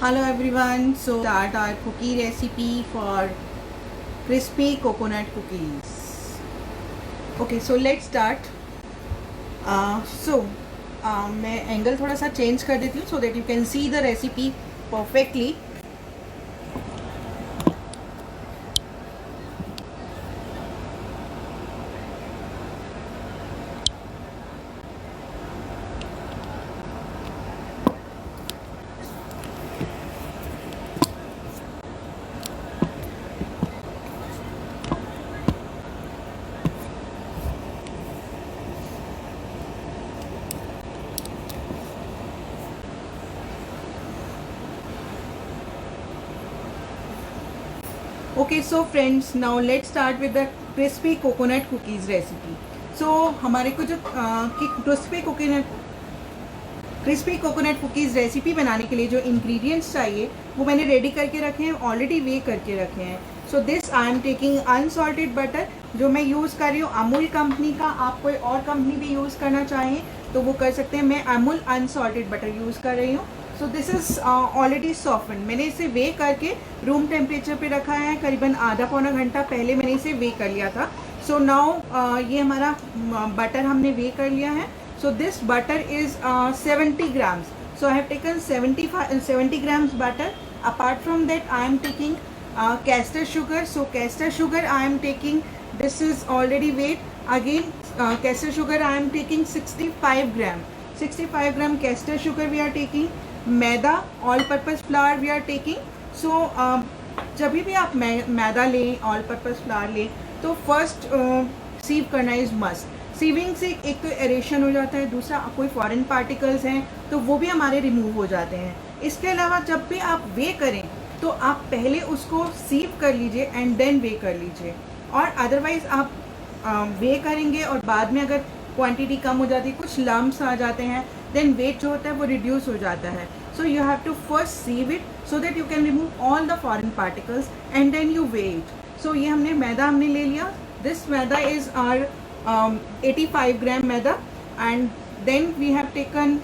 Hello everyone, so start our cookie recipe for crispy coconut cookies. Okay, so let's start. मैं angle थोड़ा सा change कर देती हूँ so that you can see the recipe perfectly. Okay, so friends, now let's start with the crispy coconut cookies recipe. So हमारे को जो crispy coconut cookies recipe बनाने के लिए जो इंग्रेडिएंट्स चाहिए वो मैंने रेडी करके रखे हैं, ऑलरेडी वे करके रखे हैं. So this I am taking unsalted butter, जो मैं यूज़ कर रही हूँ अमूल कंपनी का. आप कोई और कंपनी भी यूज़ करना चाहें तो वो कर सकते हैं. मैं अमूल अनसॉल्टेड बटर यूज़ कर रही हूँ. सो दिस इज़ ऑलरेडी सॉफ्टन. मैंने इसे वे करके रूम टेम्परेचर पे रखा है. करीबन आधा पौना घंटा पहले मैंने इसे वे कर लिया था. सो नाउ ये हमारा बटर हमने वे कर लिया है. So this butter is 70 grams. So I have taken 70 grams butter. Apart from that, I am taking castor sugar. So castor sugar I am taking. This is already weighed. Again, castor sugar I am taking 65 gram. 65 gram castor sugar we are taking. Maida all-purpose flour we are taking. So जब भी आप मैदा लें, all-purpose flour लें, तो first सीव करना is must. Sieving से एक तो एरेशन हो जाता है, दूसरा कोई फॉरेन पार्टिकल्स हैं तो वो भी हमारे रिमूव हो जाते हैं. इसके अलावा जब भी आप वे करें तो आप पहले उसको सीव कर लीजिए एंड देन वे कर लीजिए. और अदरवाइज़ आप वे करेंगे और बाद में अगर क्वांटिटी कम हो जाती है, कुछ लम्स आ जाते हैं, देन वेट जो होता है वो रिड्यूस हो जाता है. So you have to first sieve it so that you can remove all the foreign particles and then you weigh it. So ये मैदा हमने ले लिया. This maida is our 85 gram maida. And then we have taken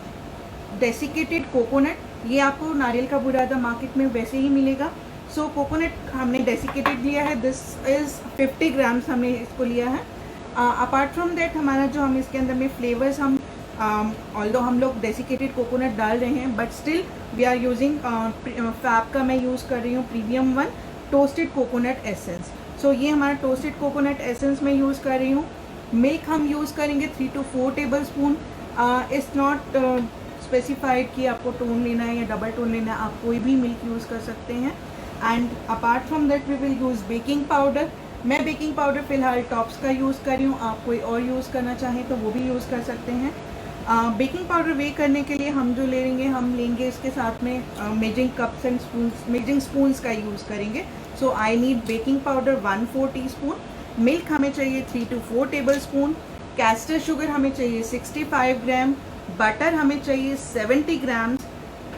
desiccated coconut. ये आपको नारियल का बुरादा मार्केट में वैसे ही मिलेगा. सो कोकोनट हमने डेसिकेटेड लिया है. दिस इज़ 50 grams हमने इसको लिया है. अपार्ट फ्रॉम दैट हमारा जो हम इसके अंदर में फ्लेवर्स हम ऑल्दो हम लोग डेसिकेटेड कोकोनट डाल रहे हैं but still we are using Fab का मैं यूज़ कर रही हूँ premium one toasted coconut essence. So ये हमारा टोस्टेड कोकोनट एसेंस मैं यूज़ कर रही हूँ. मिल्क हम यूज़ करेंगे 3 to 4 tablespoon. It's not specified कि आपको टोन लेना है या डबल टोन लेना है, आप कोई भी मिल्क यूज़ कर सकते हैं. And apart from that we will use baking powder. मैं बेकिंग पाउडर फ़िलहाल टॉप्स का यूज़ कर रही हूँ, आप कोई और यूज़ करना चाहें तो वो भी यूज़ कर सकते हैं. बेकिंग पाउडर वे करने के लिए हम जो हम लेंगे इसके साथ में measuring cups and spoons, measuring spoons का यूज़ करेंगे. So I need baking powder 1/4 teaspoon. Milk हमें चाहिए 3 to 4 tablespoon. Caster sugar हमें चाहिए 65 ग्राम. बटर हमें चाहिए 70 ग्राम्स.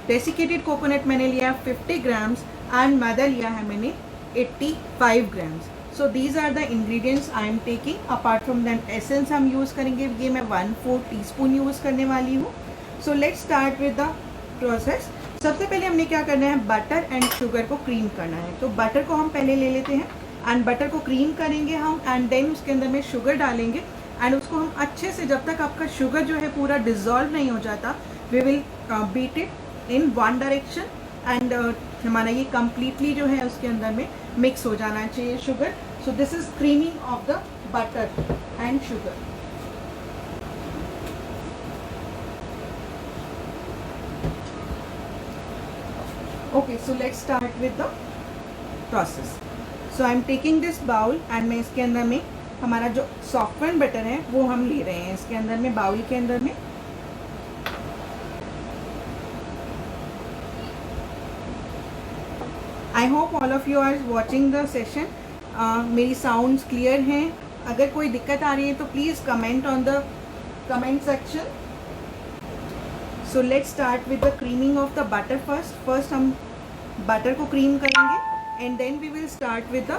डेसिकेटेड कोकोनट मैंने लिया 50 ग्राम्स एंड मैदा लिया है मैंने 85 grams. So these are the ingredients I am taking. Apart from that essence हम यूज़ करेंगे, ये मैं 1/4 टीस्पून यूज़ करने वाली हूँ. So let's start with the process. सबसे पहले हमने क्या करना है, बटर एंड शुगर को क्रीम करना है. तो बटर को हम पहले ले लेते हैं एंड बटर को क्रीम करेंगे हम एंड देन उसके अंदर में शुगर डालेंगे एंड उसको हम अच्छे से, जब तक आपका शुगर जो है पूरा डिज़ोल्व नहीं हो जाता, we will beat it in one direction and हमारा ये कम्प्लीटली जो है उसके अंदर में मिक्स हो जाना चाहिए sugar. So this is creaming of the butter and sugar. Okay, so let's start with the process. So I am taking this bowl and मैं इसके अंदर में हमारा जो सॉफ्टवेयर बटर है वो हम ले रहे हैं इसके अंदर में, बाउल के अंदर में. I hope all of you are watching the session. मेरी साउंड्स क्लियर हैं. अगर कोई दिक्कत आ रही है तो please comment on the comment section. So let's start with the creaming of the butter first. First हम बटर को क्रीम करेंगे and then we will start with the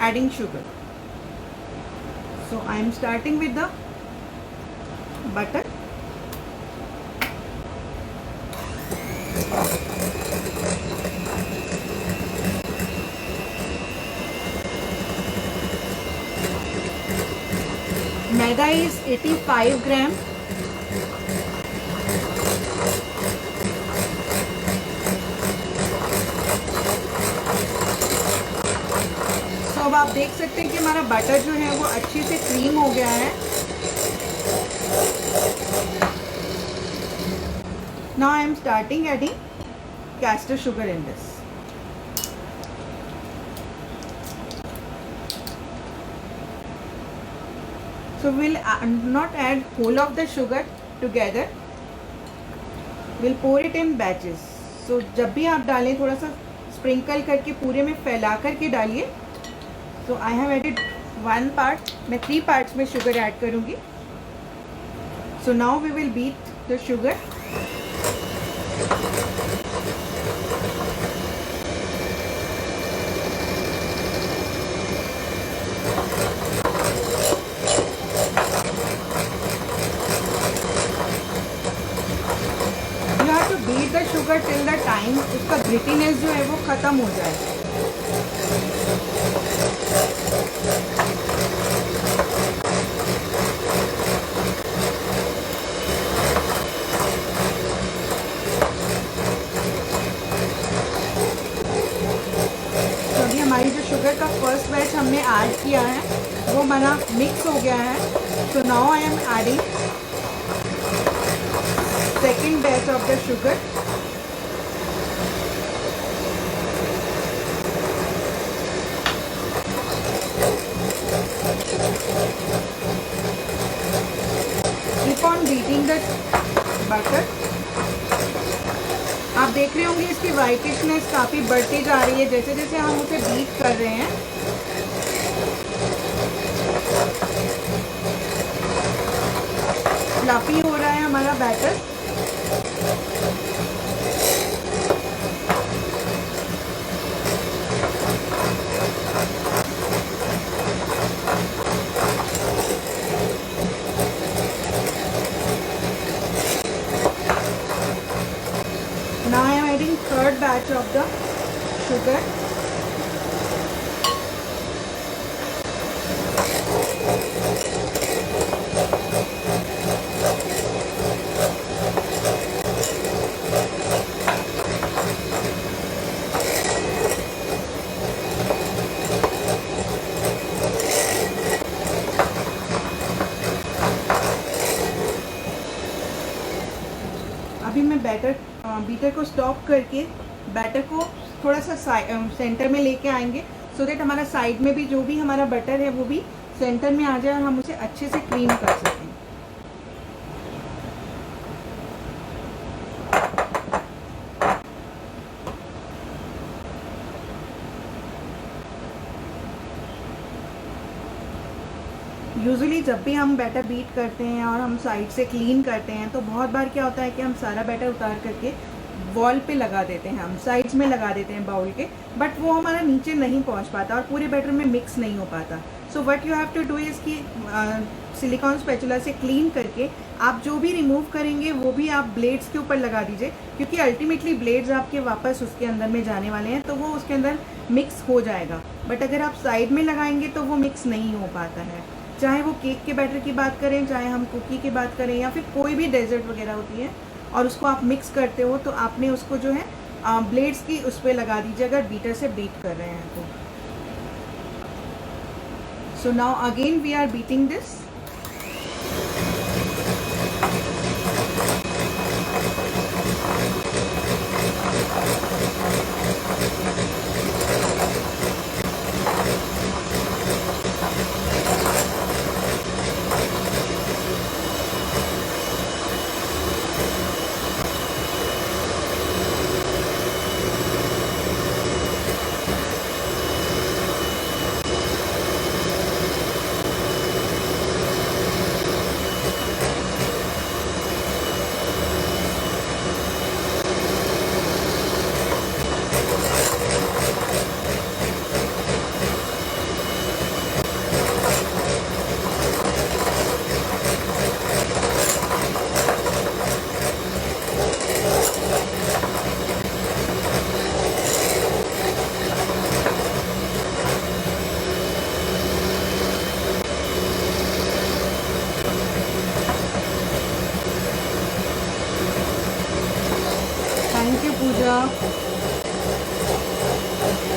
adding sugar. So I am starting with the butter. Maida is 85 ग्राम। तो अब आप देख सकते हैं कि हमारा बटर जो है वो अच्छे से क्रीम हो गया है। Now I am starting adding castor sugar in this. So we'll not add whole of the sugar together. We'll pour it in batches. So जब भी आप डालें थोड़ा सा स्प्रिंकल करके पूरे में फैला करके डालिए। So I have added 1 part. मैं 3 parts में शुगर ऐड करूँगी। So now we will beat the sugar. Beat the sugar till the time उसका ग्रिटीनेस जो है वो ख़त्म हो जाए। तो अभी हमारी जो शुगर का फर्स्ट बैच हमने ऐड किया है वो हमारा मिक्स हो गया है। तो now I am adding second batch of the sugar. Keep on beating the butter. आप देख रहे होंगे इसकी वाइटिशनेस काफ़ी बढ़ती जा रही है जैसे जैसे हम उसे बीट कर रहे हैं। फ्लफी हो रहा है हमारा batter. Now I am adding third batch of the sugar. अभी मैं बीटर को स्टॉप करके बैटर को थोड़ा सा सेंटर में लेके आएंगे सो दैट हमारा साइड में भी जो भी हमारा बटर है वो भी सेंटर में आ जाए और हम उसे अच्छे से क्रीम कर सकें। यूजुअली जब भी हम बैटर बीट करते हैं और हम साइड से क्लीन करते हैं तो बहुत बार क्या होता है कि हम सारा बैटर उतार करके वॉल पे लगा देते हैं, हम साइड्स में लगा देते हैं बाउल के, बट वो हमारा नीचे नहीं पहुंच पाता और पूरे बैटर में मिक्स नहीं हो पाता। So what you have to do is कि सिलिकॉन स्पैचुला से क्लीन करके आप जो भी रिमूव करेंगे वो भी आप ब्लेड्स के ऊपर लगा दीजिए, क्योंकि अल्टीमेटली ब्लेड्स आपके वापस उसके अंदर में जाने वाले हैं तो वो उसके अंदर मिक्स हो जाएगा। बट अगर आप साइड में लगाएंगे तो वो मिक्स नहीं हो पाता है। चाहे वो केक के बैटर की बात करें, चाहे हम कुकी की बात करें या फिर कोई भी डेजर्ट वगैरह होती है और उसको आप मिक्स करते हो तो आपने उसको जो है ब्लेड्स की उस पर लगा दीजिए अगर बीटर से बीट कर रहे हैं तो। So now again we are beating this.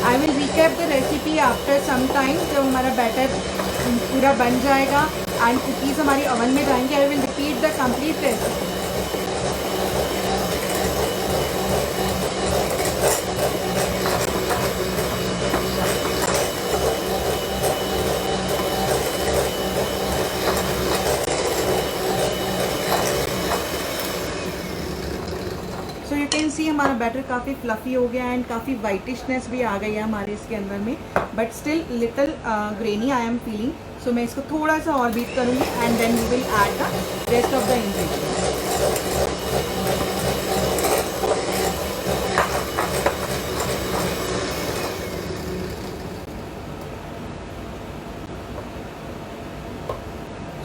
I will recap the recipe after some time, जब हमारा बैटर पूरा बन जाएगा एंड कुकीज़ हमारी ओवन में जाएंगे। I will repeat the complete recipe. So you can see हमारा बैटर काफ़ी फ्लफ़ी हो गया एंड काफ़ी वाइटिशनेस भी आ गई है हमारे इसके अंदर में, but still little grainy I am feeling. So मैं इसको थोड़ा सा और बीट करूँगी and then we will add the rest of the ingredients.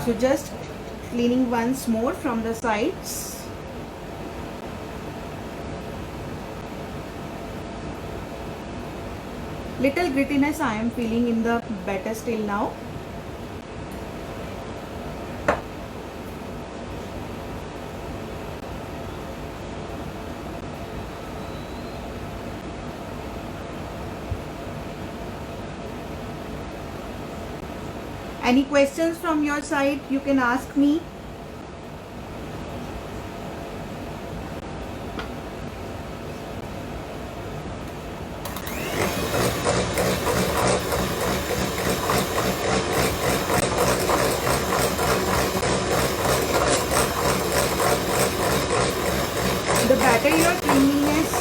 So just cleaning once more from the sides. Little grittiness I am feeling in the batter still now. Any questions from your side? You can ask me. The batter, your creaminess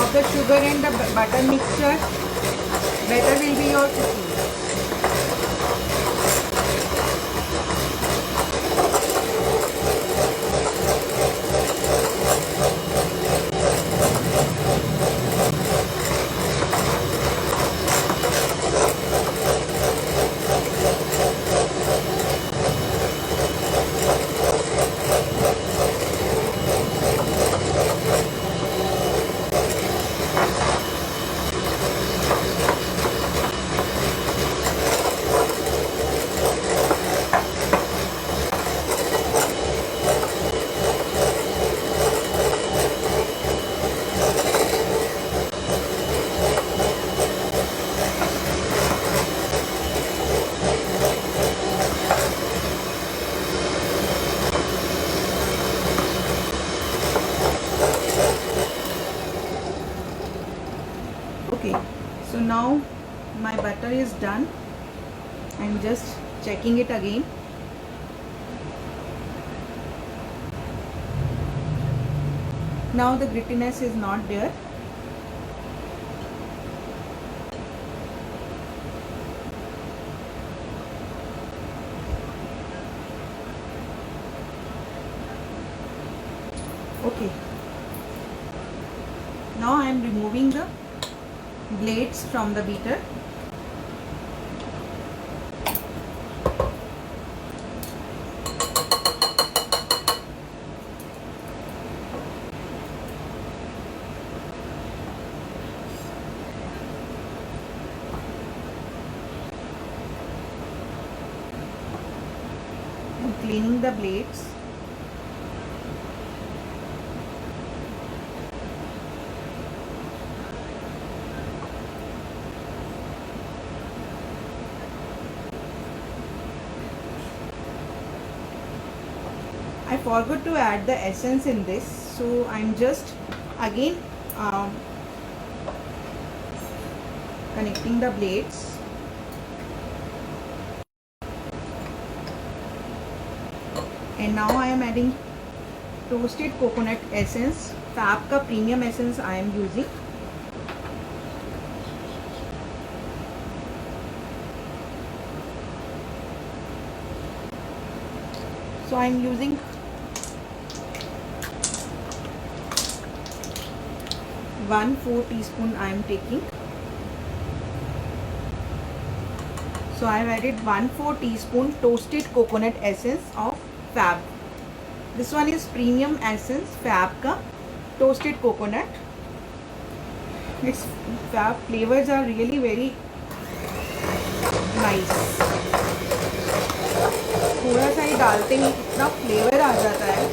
of the sugar and the butter mixture, better will be your cooking. Okay, so now my butter is done. I'm just checking it again. Now the grittiness is not there. Okay, now I am removing the blades from the beater. I'm cleaning the blades. I forgot to add the essence in this, so I'm just again connecting the blades. And now I am adding toasted coconut essence. Fab का premium essence I am using. So I am using 1/4 teaspoon I am taking. So I have added 1/4 teaspoon toasted coconut essence of Fab. This one is premium essence Fab ka toasted coconut. Its Fab flavors are really very nice. थोड़ा सा ही डालते ही इतना flavour आ जाता है.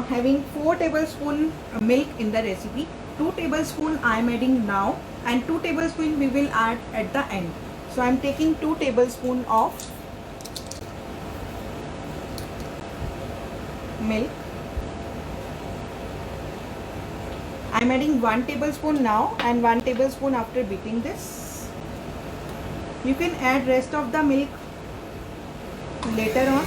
having 4 tablespoon milk in the recipe. 2 tablespoon I am adding now, and 2 tablespoon we will add at the end. So I am taking 2 tablespoon of milk. I am adding 1 tablespoon now and 1 tablespoon after beating this. You can add rest of the milk later on.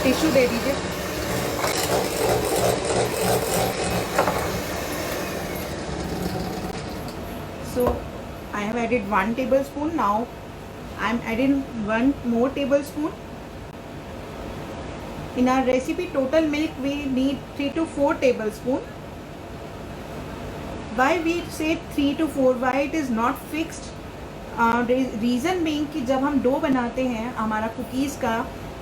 Tissue दे दीजिए. So I have added 1 tablespoon. Now I am adding 1 more tablespoon. In our recipe total milk we need 3 to 4 tablespoon. Why we say 3 to 4? Why it is not fixed? Reason being कि जब हम dough बनाते हैं हमारा cookies का,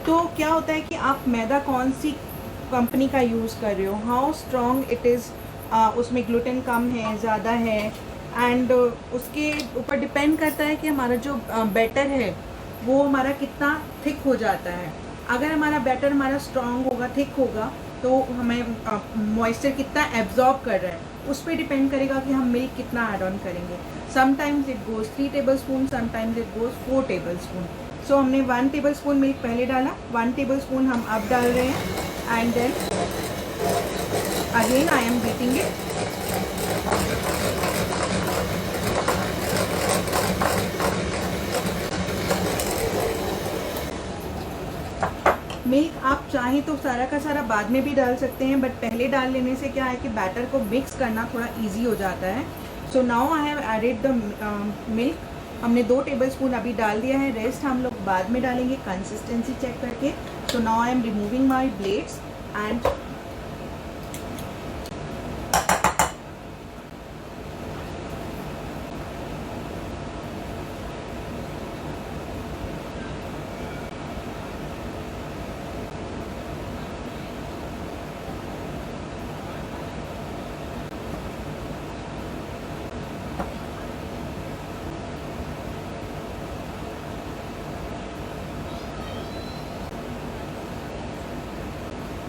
तो क्या होता है कि आप मैदा कौन सी कंपनी का यूज़ कर रहे हो, हाउ स्ट्रॉन्ग इट इज़, उसमें ग्लूटेन कम है ज़्यादा है, एंड उसके ऊपर डिपेंड करता है कि हमारा जो बैटर है वो हमारा कितना थिक हो जाता है. अगर हमारा बैटर हमारा स्ट्रॉन्ग होगा, थिक होगा, तो हमें मॉइस्चर कितना एब्जॉर्ब कर रहा है उस पर डिपेंड करेगा कि हम मिल्क कितना ऐड ऑन करेंगे. Sometimes it goes 3 tablespoon, sometimes it goes 4 tablespoon. So हमने 1 टेबलस्पून मिल्क पहले डाला, 1 टेबलस्पून हम अब डाल रहे हैं, and then again I am beating it. Milk आप चाहें तो सारा का सारा बाद में भी डाल सकते हैं, बट पहले डाल लेने से क्या है कि बैटर को मिक्स करना थोड़ा इजी हो जाता है. So now I have added the milk. हमने 2 टेबलस्पून अभी डाल दिया है, रेस्ट हम लोग बाद में डालेंगे कंसिस्टेंसी चेक करके. सो now I am removing my blades and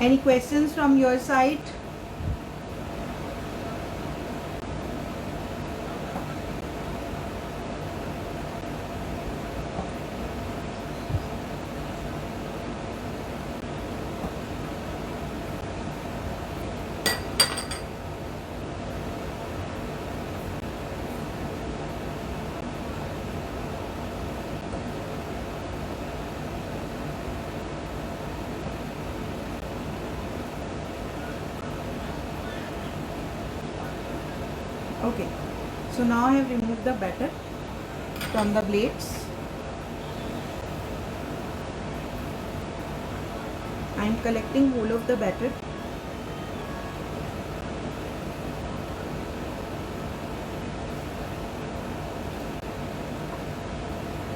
any questions from your side? Okay, so now I have removed the batter from the blades. I am collecting whole of the batter.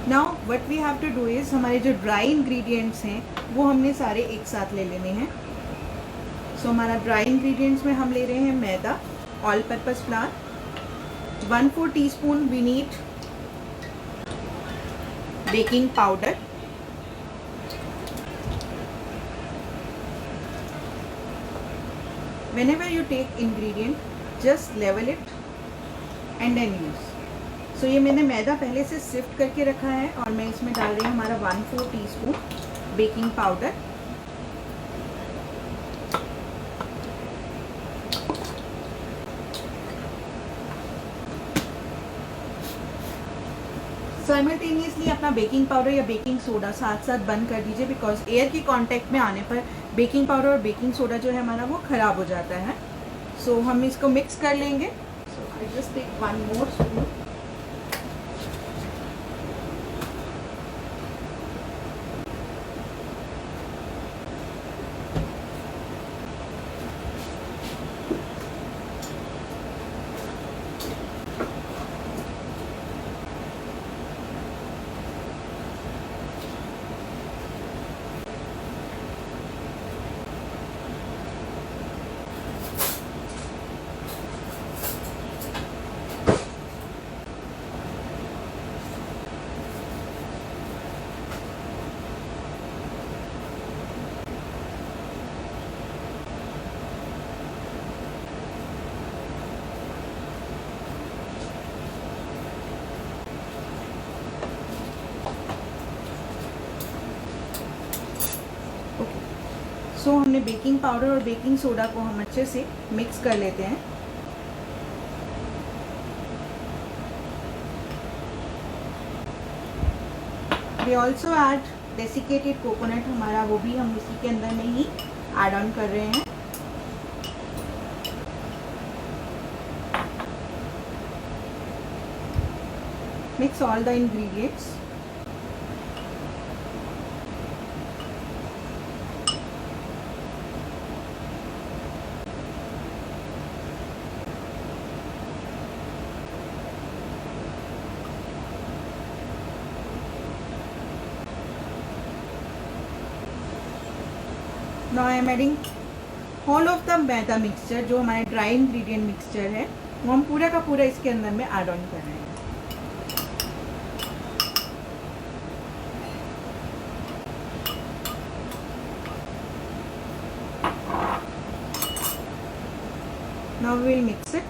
Now what we have to do is हमारे जो dry ingredients हैं वो हमने सारे एक साथ ले लेने हैं. So हमारा dry ingredients में हम ले रहे हैं मैदा, all purpose flour, 1/4 teaspoon we need baking powder, whenever you take ingredient just level it and then use. So ये मैंने मैदा पहले से सिफ्ट करके रखा है और मैं इसमें डाल रही हूँ हमारा 1/4 टीस्पून बेकिंग पाउडर. साइमल्टेनियसली अपना बेकिंग पाउडर या बेकिंग सोडा साथ साथ बंद कर दीजिए, बिकॉज एयर के कांटेक्ट में आने पर बेकिंग पाउडर और बेकिंग सोडा जो है हमारा वो ख़राब हो जाता है. सो हम इसको मिक्स कर लेंगे. So I just take 1 more spoon. So हमने बेकिंग पाउडर और बेकिंग सोडा को हम अच्छे से मिक्स कर लेते हैं। We also add desiccated coconut हमारा, वो भी हम उसी के अंदर में ही ऐड ऑन कर रहे हैं। Mix all the ingredients. Now I am adding whole of the maida mixture, जो हमारे ड्राई इंग्रेडिएंट मिक्सचर है वो हम पूरा का पूरा इसके अंदर में ऐड ऑन कर रहे हैं। Now we will mix it.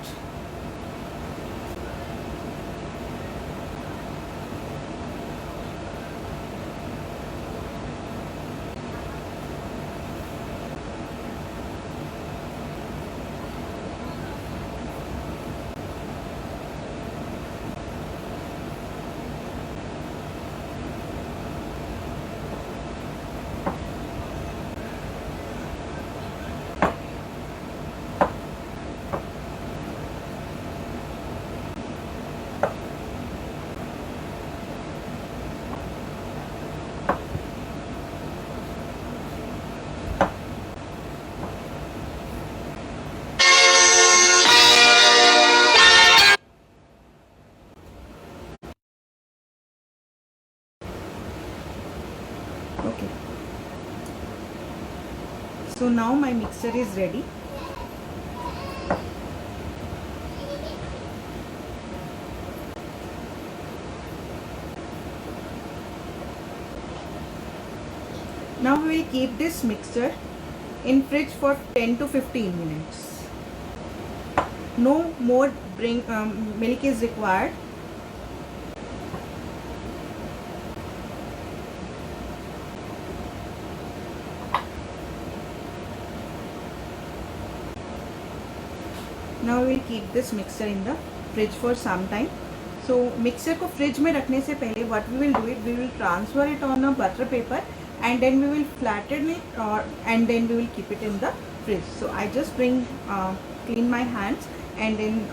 Okay. So now my mixture is ready. Now we will keep this mixture in fridge for 10 to 15 minutes. No more milk is required. Now we will keep this mixture in the fridge for some time. So mixture को fridge में रखने से पहले what we will do it, we will transfer it on a butter paper and then we will flatten it and then we will keep it in the fridge. So I just clean my hands and then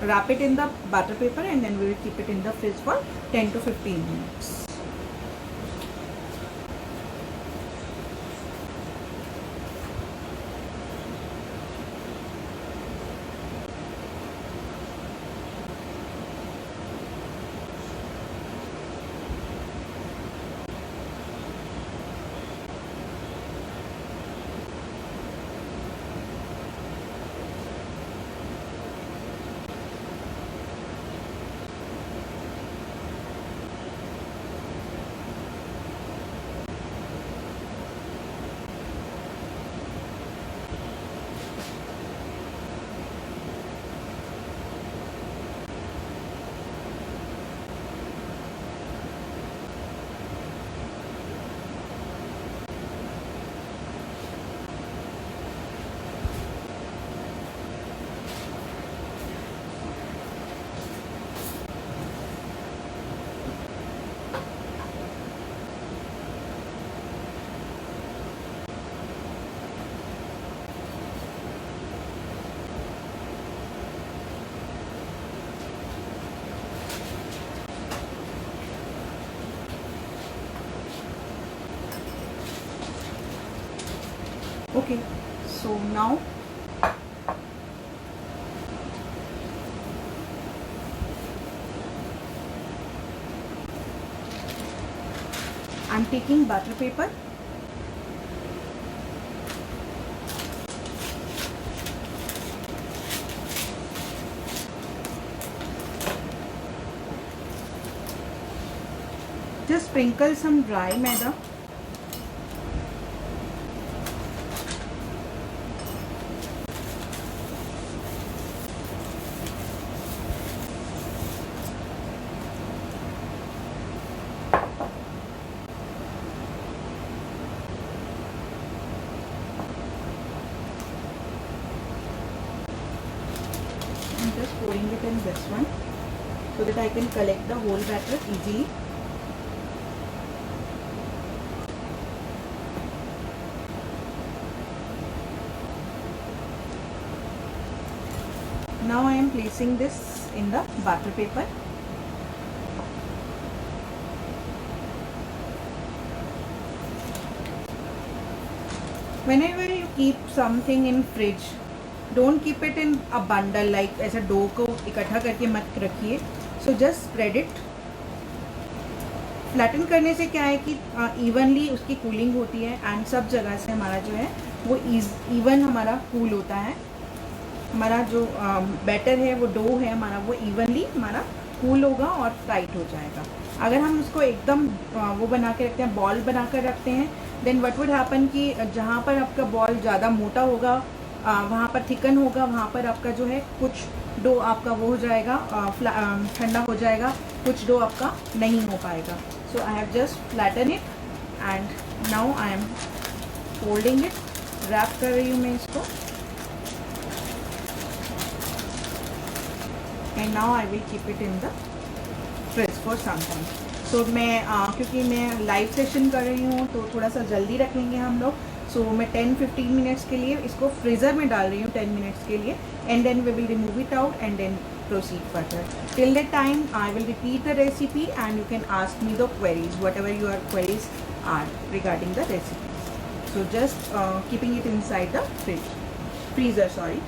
wrap it in the butter paper and then we will keep it in the fridge for 10 to 15 minutes. Okay, so now I'm taking butter paper. Just sprinkle some dry maida. storing it in this one so that I can collect the whole batter easily. Now I am placing this in the butter paper. Whenever you keep something in fridge, don't keep it in a bundle like ऐसा dough को इकट्ठा करके मत रखिए. So just spread it. Flatten करने से क्या है कि इवनली उसकी कूलिंग होती है एंड सब जगह से हमारा जो है वो इवन हमारा कूल होता है. हमारा जो बैटर है वो डो है हमारा वो इवनली हमारा कूल होगा और टाइट हो जाएगा. अगर हम उसको एकदम वो बना के रखते हैं, बॉल बना कर रखते हैं, देन व्हाट वुड हैपन कि जहाँ पर आपका बॉल ज़्यादा मोटा होगा वहाँ पर थिकन होगा, वहाँ पर आपका जो है कुछ डो आपका वो हो जाएगा, ठंडा हो जाएगा, कुछ डो आपका नहीं हो पाएगा. So I have just flatten it and now I am folding it. Wrap कर रही हूँ मैं इसको and now I will keep it in the fridge for some time. So मैं क्योंकि मैं लाइव सेशन कर रही हूँ तो थोड़ा सा जल्दी रखेंगे हम लोग. सो मैं 10-15 मिनट्स के लिए इसको फ्रीज़र में डाल रही हूँ 10 मिनट्स के लिए and then we will remove it out and then proceed further. Till that time I will repeat the recipe and you can ask me the queries, whatever your queries are regarding the recipe. So just keeping it inside the freezer, sorry.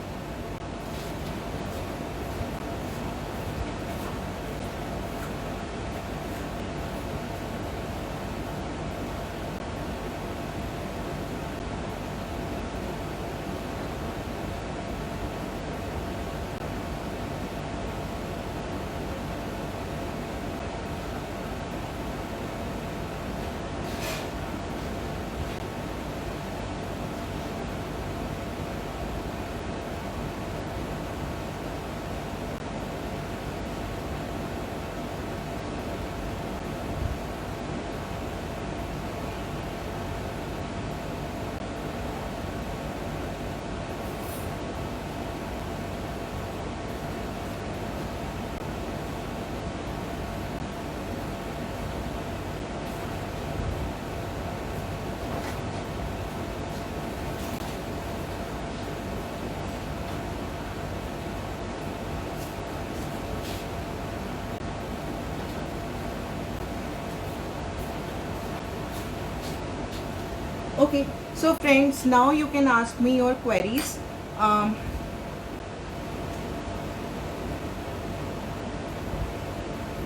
Okay, so friends, now you can ask me your queries.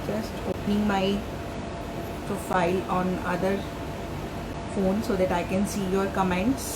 Just opening my profile on other phone so that I can see your comments.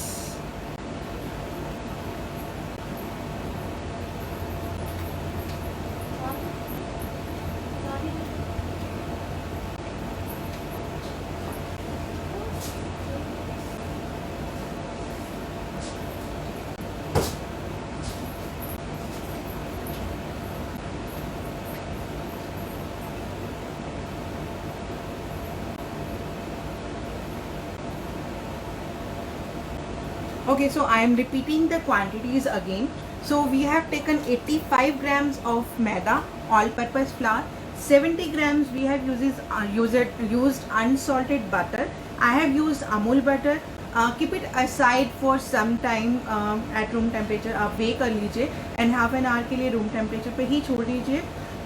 Okay, so I am repeating the quantities again. So we have taken 85 grams of maida, all-purpose flour. 70 grams we have used unsalted butter. I have used Amul butter. Keep it aside for some time at room temperature. आप वे कर लीजिए and half an hour के लिए room temperature पे ही छोड़ दीजिए.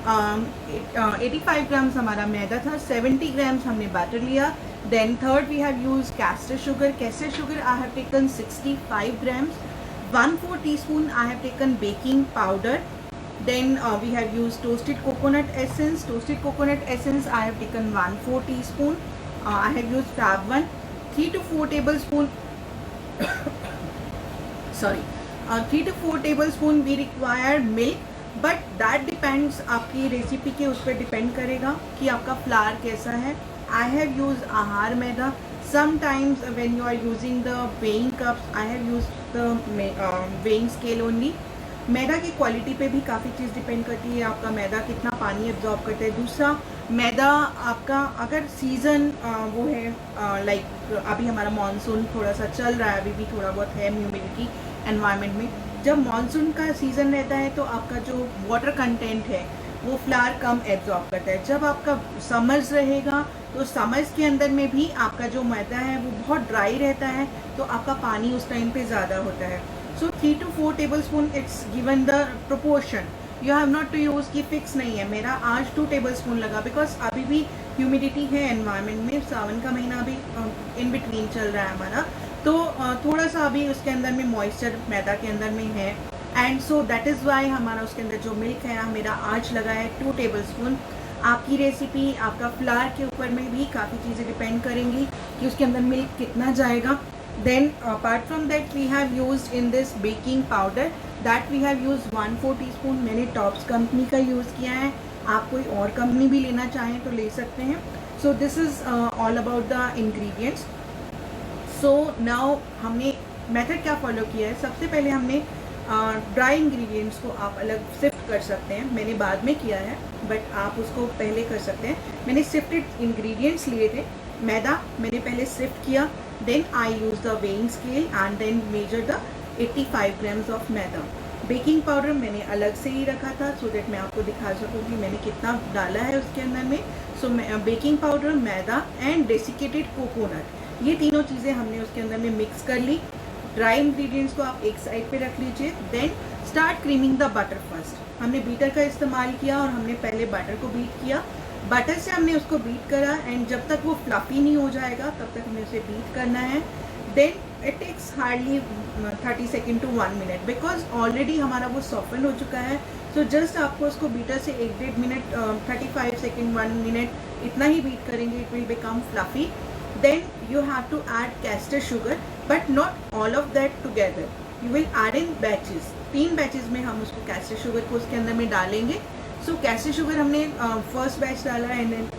85 grams हमारा मैदा था, 70 grams हमने butter लिया. Then third we have used castor sugar. Castor sugar I have taken 65 grams. 1/4 teaspoon I have taken baking powder. Then we have used toasted coconut essence. Toasted coconut essence I have taken 1/4 teaspoon. I have used Fab 1. 3 to 4 tablespoon. Sorry. 3 to 4 tablespoon we require milk. But that depends, आपकी recipe के उस पर depend करेगा कि आपका flower कैसा है. I have used ahar maida. Sometimes when you are using the weighing cups, I have used the weighing scale only. मैदा की क्वालिटी पे भी काफ़ी चीज़ डिपेंड करती है, आपका मैदा कितना पानी एब्जॉर्ब करता है. दूसरा, मैदा आपका अगर सीज़न वो है लाइक अभी हमारा मानसून थोड़ा सा चल रहा है, अभी भी थोड़ा बहुत है ह्यूमिडिटी एनवायरनमेंट में, जब मानसून का सीज़न रहता है तो आपका जो वाटर कंटेंट है वो फ्लावर कम एब्जॉर्ब करता है। जब आपका समर्स रहेगा तो समर्स के अंदर में भी आपका जो मैदा है वो बहुत ड्राई रहता है, तो आपका पानी उस टाइम पे ज़्यादा होता है। So 3 to 4 tablespoon it's given the proportion, you have not to use की फिक्स नहीं है। मेरा आज 2 टेबल स्पून लगा बिकॉज अभी भी ह्यूमिडिटी है एनवायरनमेंट में, सावन का महीना अभी इन बिटवीन चल रहा है हमारा, तो थोड़ा सा अभी उसके अंदर में मॉइस्चर मैदा के अंदर में है, and so that is why हमारा उसके अंदर जो मिल्क है मेरा आज लगा है 2 टेबल स्पून। आपकी रेसिपी, आपका फ्लावर के ऊपर में भी काफ़ी चीज़ें डिपेंड करेंगी कि उसके अंदर मिल्क कितना जाएगा। Then apart from that we have used in this baking powder, that we have used 1/4 teaspoon. मैंने टॉप्स कंपनी का यूज़ किया है, आप कोई और कंपनी भी लेना चाहें तो ले सकते हैं। So this is all about the ingredients. So now हमने मेथड क्या फॉलो किया है, सबसे पहले हमने ड्राई इंग्रेडिएंट्स को आप अलग सिफ्ट कर सकते हैं, मैंने बाद में किया है बट आप उसको पहले कर सकते हैं। मैंने सिफ्टेड इंग्रेडिएंट्स लिए थे, मैदा मैंने पहले सिफ्ट किया, then I use the weighing scale and then measure the 85 grams of maida. Baking powder मैंने अलग से ही रखा था सो दैट मैं आपको दिखा सकूँ कि मैंने कितना डाला है उसके अंदर में। So baking powder, maida and desiccated coconut, ये तीनों चीज़ें हमने उसके अंदर में मिक्स कर ली। ड्राई इंग्रेडिएंट्स को आप एक साइड पे रख लीजिए। Then start creaming the butter first. हमने बीटर का इस्तेमाल किया और हमने पहले बटर को बीट किया, बटर से हमने उसको बीट करा एंड जब तक वो फ्लफी नहीं हो जाएगा तब तक हमें उसे बीट करना है। Then it takes hardly 30 second to 1 minute because already हमारा वो सॉफ्टन हो चुका है। सो जस्ट आपको उसको बीटर से 1-1.5 मिनट 35 सेकेंड 1 मिनट इतना ही बीट करेंगे, it will become fluffy. Then you have to add castor sugar, but not all of that together. You will add in batches. 3 batches में हम उसको कैस्टर शुगर को उसके अंदर में डालेंगे। सो कैस्टर शुगर हमने फर्स्ट बैच डाला एंड देन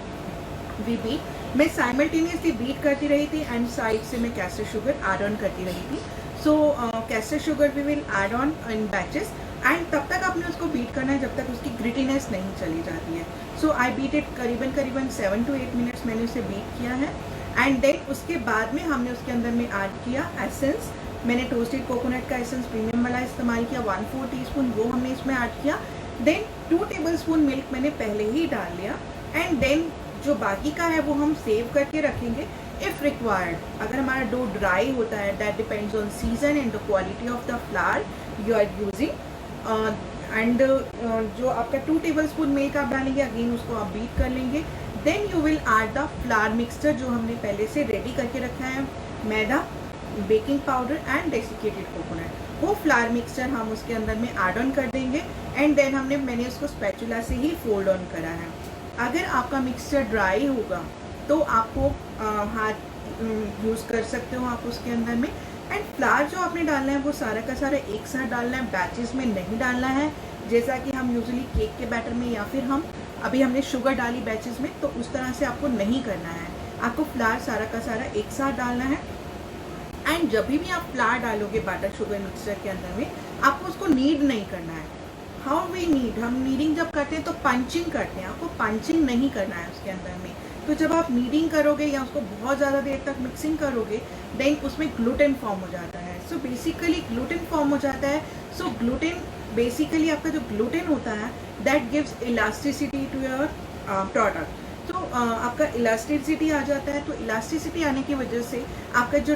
वी बीट। मैं साइमल्टेनियसली बीट करती रही थी एंड साइड से मैं कैस्टर शुगर ऐड ऑन करती रही थी। So caster sugar we will add on in batches and तब तक आपने उसको बीट करना है जब तक उसकी ग्रिटीनेस नहीं चली जाती है। सो आई बीट इट करीबन 7 to 8 मिनट्स मैंने उसे बीट किया है एंड देन उसके बाद में हमने उसके अंदर में ऐड किया एसेंस। मैंने टोस्टेड कोकोनट का एसेंस प्रीमियम वाला इस्तेमाल किया, 1/4 टीस्पून वो हमने इसमें ऐड किया। देन 2 टेबल स्पून मिल्क मैंने पहले ही डाल लिया एंड देन जो बाकी का है वो हम सेव करके रखेंगे इफ़ रिक्वायर्ड। अगर हमारा डो ड्राई होता है, that depends on season and the quality of the flour you are using. And जो आपका 2 टेबल स्पून मिल्क आप डालेंगे, अगेन उसको आप बीट कर लेंगे। Then you will add the flour mixture जो हमने पहले से रेडी करके रखा है, maida, baking powder and desiccated coconut. वो फ्लावर मिक्सचर हम उसके अंदर में ऐड ऑन कर देंगे एंड देन मैंने उसको स्पैचुला से ही फोल्ड ऑन करा है। अगर आपका मिक्सचर ड्राई होगा तो आपको हाथ यूज़ कर सकते हो आप उसके अंदर में। एंड फ्लावर जो आपने डालना है वो सारा का सारा एक साथ डालना है, बैचेस में नहीं डालना है जैसा कि हम यूजुअली केक के बैटर में या फिर हम अभी हमने शुगर डाली बैचेस में, तो उस तरह से आपको नहीं करना है। आपको फ्लावर सारा का सारा एक साथ डालना है एंड जब भी आप फ्लावर डालोगे बटर शुगर मिक्सचर के अंदर में आपको उसको नीड नहीं करना है। हाउ वी नीड, हम नीडिंग जब करते हैं तो पंचिंग करते हैं, आपको पंचिंग नहीं करना है उसके अंदर में। तो जब आप नीडिंग करोगे या उसको बहुत ज़्यादा देर तक मिक्सिंग करोगे देन उसमें ग्लूटेन फॉर्म हो जाता है। सो बेसिकली ग्लूटेन फॉर्म हो जाता है। सो ग्लूटेन बेसिकली आपका जो ग्लूटेन होता है that gives elasticity to your product. तो आपका इलास्टिसिटी आ जाता है, तो इलास्टिसिटी आने की वजह से आपका जो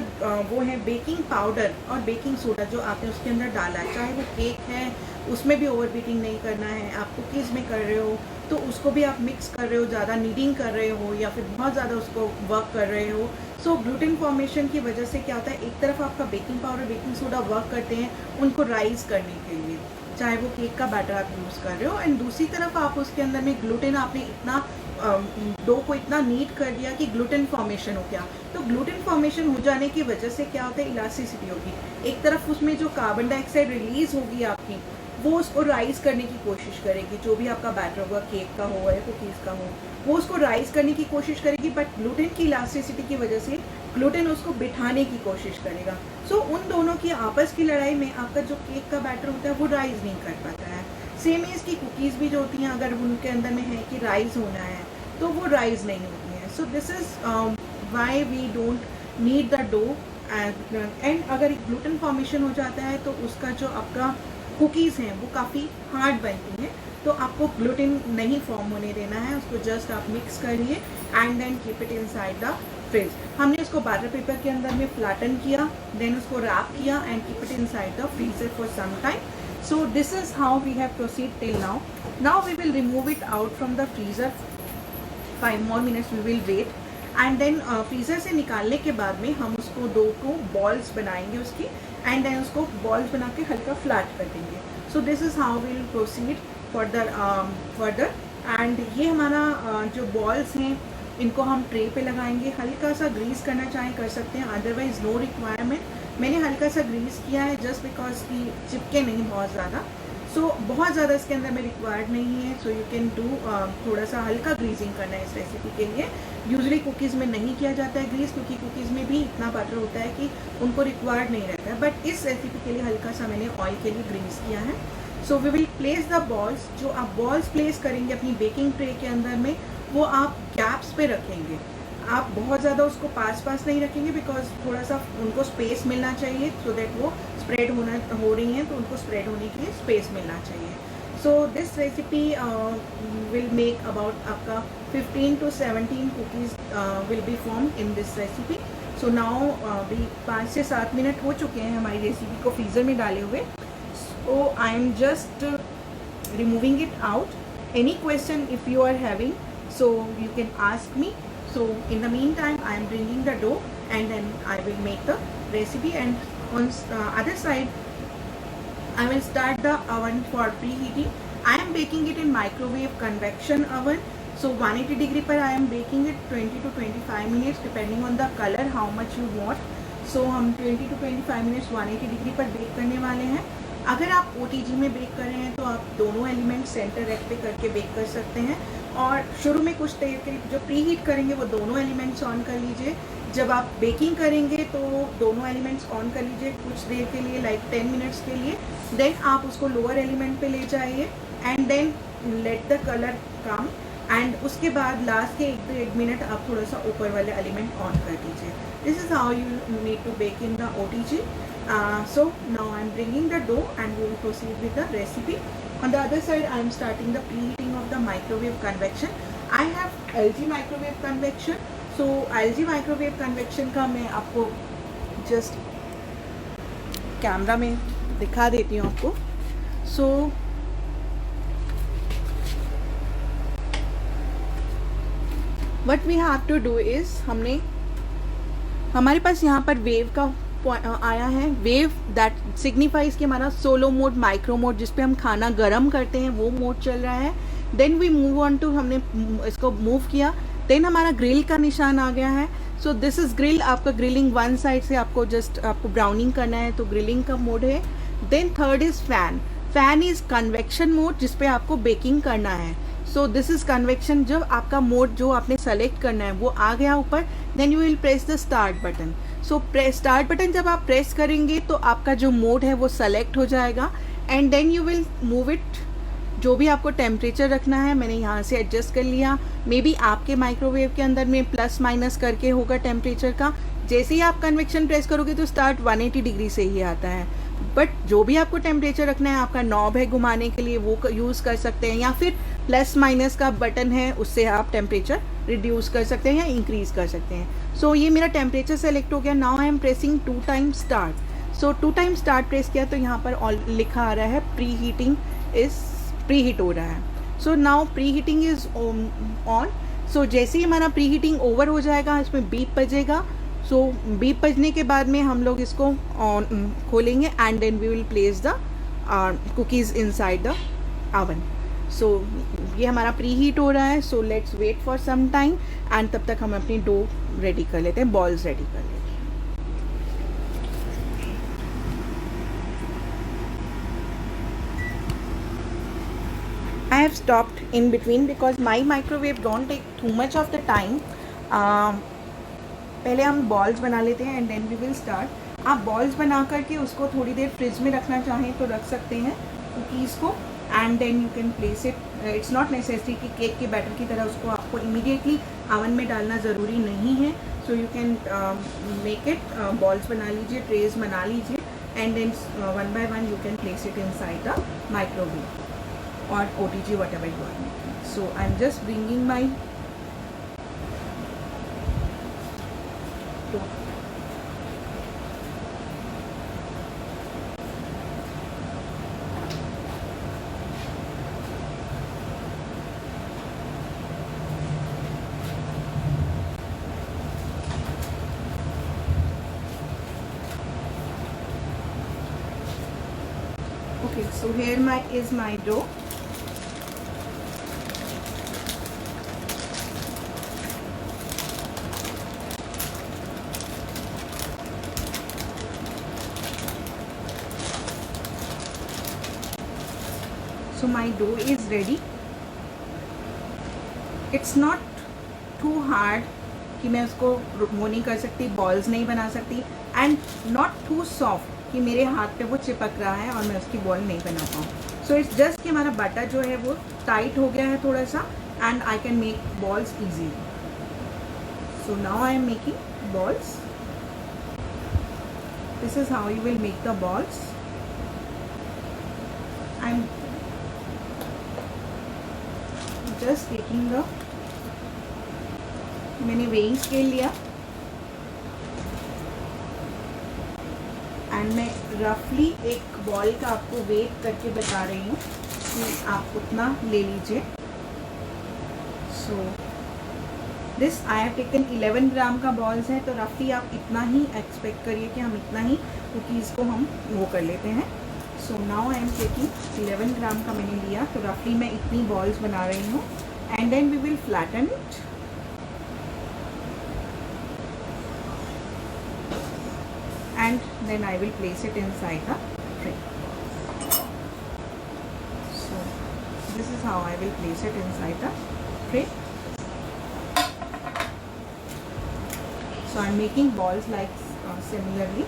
वो है बेकिंग पाउडर और बेकिंग सोडा जो आपने उसके अंदर डाला है, चाहे वो केक है उसमें भी ओवर बीटिंग नहीं करना है, आप कुकीज़ में कर रहे हो तो उसको भी आप मिक्स कर रहे हो, ज़्यादा नीडिंग कर रहे हो या फिर बहुत ज़्यादा उसको वर्क कर रहे हो। सो ग्लूटेन फॉर्मेशन की वजह से क्या होता है, एक तरफ आपका baking powder baking soda work करते हैं उनको राइज करने के लिए, चाहे वो केक का बैटर आप यूज़ कर रहे हो, एंड दूसरी तरफ आप उसके अंदर में ग्लूटेन आपने इतना डो को इतना नीड कर दिया कि ग्लूटेन फॉर्मेशन हो गया। तो ग्लूटेन फॉर्मेशन हो जाने की वजह से क्या होता है, इलास्टिसिटी होगी। एक तरफ उसमें जो कार्बन डाइऑक्साइड रिलीज होगी आपकी वो उसको राइज करने की कोशिश करेगी, जो भी आपका बैटर होगा केक का हो या कुकीज़ का हो वो उसको राइज करने की कोशिश करेगी, बट ग्लूटेन की इलास्टिसिटी की वजह से ग्लूटेन उसको बिठाने की कोशिश करेगा। सो उन दोनों की आपस की लड़ाई में आपका जो केक का बैटर होता है वो राइज नहीं कर पाता है। सेम एज की कुकीज़ भी जो होती हैं अगर उनके अंदर में है कि राइज होना है तो वो राइज नहीं होती हैं। So this is why we don't need the dough and अगर ग्लूटेन फॉर्मेशन हो जाता है तो उसका जो आपका कुकीज़ हैं वो काफ़ी हार्ड बनती हैं, तो आपको ग्लूटेन नहीं फॉर्म होने देना है, उसको जस्ट आप मिक्स करिए and then keep it inside the fridge. हमने इसको बटर पेपर के अंदर में फ्लैटन किया, देन उसको रैप किया and keep it inside the freezer for some time. So this is how we have proceed till now. Now we will remove it out from the freezer, 5 more minutes we will wait and then freezer से निकालने के बाद में हम उसको 2 balls बनाएंगे उसकी, and then उसको बॉल्स बना के हल्का फ्लैट कर देंगे। So this is how we will proceed further. And ये हमारा जो बॉल्स हैं इनको हम ट्रे पे लगाएंगे, हल्का सा ग्रीस करना चाहें कर सकते हैं, अदरवाइज़ नो रिक्वायरमेंट। मैंने हल्का सा ग्रीस किया है जस्ट बिकॉज की चिपके नहीं बहुत ज़्यादा, सो बहुत ज़्यादा इसके अंदर में रिक्वायर्ड नहीं है। सो यू कैन डू थोड़ा सा हल्का ग्रीजिंग करना है इस रेसिपी के लिए। यूजुअली कुकीज़ में नहीं किया जाता है ग्रीस, क्योंकि कुकीज़ में भी इतना बटर होता है कि उनको रिक्वायर्ड नहीं रहता है, बट इस रेसिपी के लिए हल्का सा मैंने ऑयल के लिए ग्रीस किया है। So we will place the balls, जो आप बॉल्स प्लेस करेंगे अपनी बेकिंग ट्रे के अंदर में, वो आप गैप्स पे रखेंगे। आप बहुत ज़्यादा उसको पास नहीं रखेंगे बिकॉज थोड़ा सा उनको स्पेस मिलना चाहिए, सो दैट वो स्प्रेड हो रही हैं तो उनको स्प्रेड होने के लिए स्पेस मिलना चाहिए। So this recipe will make about आपका 15 to 17 cookies will be form in this recipe. So now अभी 5 से 7 मिनट हो चुके हैं हमारी रेसिपी को फ्रीज़र में डाले हुए। So I am just removing it out. Any question if you are having, so you can ask me. So in the meantime I am bringing the dough and then I will make the recipe, and on other side I will start the oven for preheating. I am baking it in microwave convection oven, so 180 degree पर I am baking it 20 to 25 minutes depending on the color how much you want. So हम 20 to 25 minutes 180 degree पर bake करने वाले हैं। अगर आप OTG में bake कर रहे हैं तो आप दोनों एलिमेंट सेंटर रैक पे करके बेक कर सकते हैं, और शुरू में कुछ देर के लिए जो प्री हीट करेंगे वो दोनों एलिमेंट्स ऑन कर लीजिए। जब आप बेकिंग करेंगे तो दोनों एलिमेंट्स ऑन कर लीजिए कुछ देर के लिए, लाइक 10 मिनट्स के लिए। देन आप उसको लोअर एलिमेंट पे ले जाइए and then let the colour come, and उसके बाद लास्ट के 1 मिनट आप थोड़ा सा ऊपर वाले एलिमेंट ऑन कर दीजिए। This is how you need to bake in the OTG. So now I am bringing the dough and we will proceed with the recipe. On the other side I am starting the preheating of the microwave convection. I have LG microwave convection. So LG microwave convection का मैं आपको just camera में दिखा देती हूँ आपको। So what we have to do is, हमारे पास यहाँ पर वेव का आया है। वेव दैट सिग्निफाइज कि हमारा सोलो मोड, माइक्रो मोड, जिस पे हम खाना गर्म करते हैं वो मोड चल रहा है। Then we move on to, हमने इसको मूव किया, देन हमारा ग्रिल का निशान आ गया है। So this is grill. आपका ग्रिलिंग वन साइड से आपको ब्राउनिंग करना है तो ग्रिलिंग का मोड है। Then third is fan. Fan is convection mode, जिस पे आपको बेकिंग करना है। So this is convection. जब आपका मोड जो आपने सेलेक्ट करना है वो आ गया ऊपर, then you will press the start button. So start button जब आप प्रेस करेंगे तो आपका जो मोड है वो सेलेक्ट हो जाएगा, and then you will move it. जो भी आपको टेम्परेचर रखना है मैंने यहाँ से एडजस्ट कर लिया। मे बी आपके माइक्रोवेव के अंदर में प्लस माइनस करके होगा टेम्परेचर का। जैसे ही आप कन्वेक्शन प्रेस करोगे तो स्टार्ट 180 डिग्री से ही आता है, बट जो भी आपको टेम्परेचर रखना है, आपका नॉब है घुमाने के लिए वो यूज़ कर सकते हैं, या फिर प्लस माइनस का बटन है उससे आप टेम्परेचर रिड्यूस कर सकते हैं या इंक्रीज़ कर सकते हैं। सो ये मेरा टेम्परेचर सेलेक्ट हो गया। Now I M pressing 2 time start. So 2 time start press किया तो यहाँ पर लिखा आ रहा है प्री हीटिंग प्री हीट हो रहा है। So now preheating is on. So जैसे ही हमारा प्री हीटिंग ओवर हो जाएगा इसमें बीप बजेगा। सो बीप बजने के बाद में हम लोग इसको ऑन खोलेंगे and then we will place the cookies inside the oven. So ये हमारा प्री हीट हो रहा है। So let's wait for some time, and तब तक हम अपनी डो रेडी कर लेते हैं, बॉल्स रेडी कर लेते हैं। I have stopped in between because my microwave don't take too much of the time. पहले हम बॉल्स बना लेते हैं and then we will start. आप बॉल्स बना करके उसको थोड़ी देर फ्रिज में रखना चाहें तो रख सकते हैं कुकीज़ को, and then you can place it it's not necessary कि केक के बैटर की तरह उसको आपको इमीडिएटली अवन में डालना ज़रूरी नहीं है. So you can make it, balls बना लीजिए, ट्रेज बना लीजिए, and then one by one you can place it inside the microwave और OTG whatever you are making. So I'm just bringing my dough. Okay, so here is my dough. So my dough is ready. It's not too hard कि मैं उसको वो नहीं कर सकती, balls नहीं बना सकती, एंड नॉट टू सॉफ्ट कि मेरे हाथ पे वो चिपक रहा है और मैं उसकी बॉल नहीं बना पाऊँ. सो इट्स जस्ट कि हमारा बटर जो है वो टाइट हो गया है थोड़ा सा, and I can make balls easily. So now I am making balls. This is how you will make the balls. I am just taking the, मैंने वेइंग स्केल लिया एंड मैं रफली एक बॉल का आपको वेट करके बता रही हूँ कि आप उतना ले लीजिए. So this I have taken 11 ग्राम का बॉल्स है, तो रफली आप इतना ही एक्सपेक्ट करिए कि हम इतना ही कुकीज़ को हम वो कर लेते हैं. सो नाउ आई एम टेकिंग 11 ग्राम का मैंने लिया, तो रफली मैं इतनी बॉल्स बना रही हूँ, and then we will flatten it. And then I will place it inside the tray. So this is how I will place it inside the tray. So I'm making balls like similarly.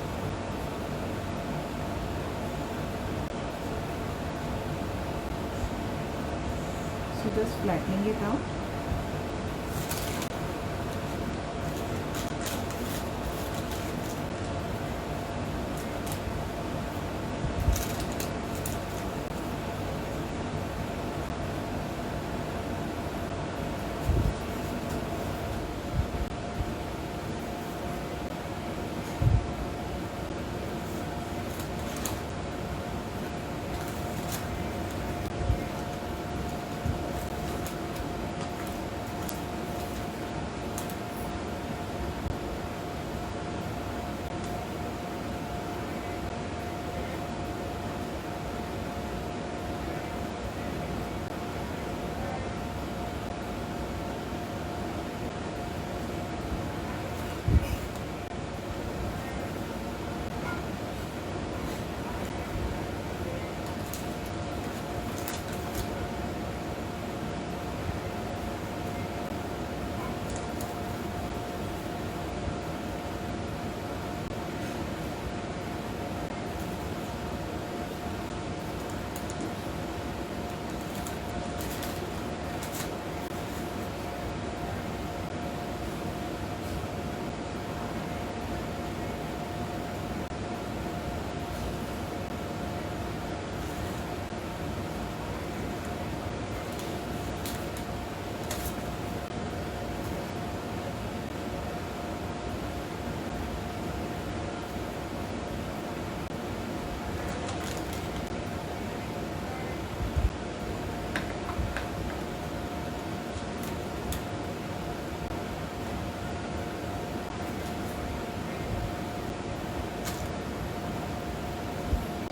So just flattening it out.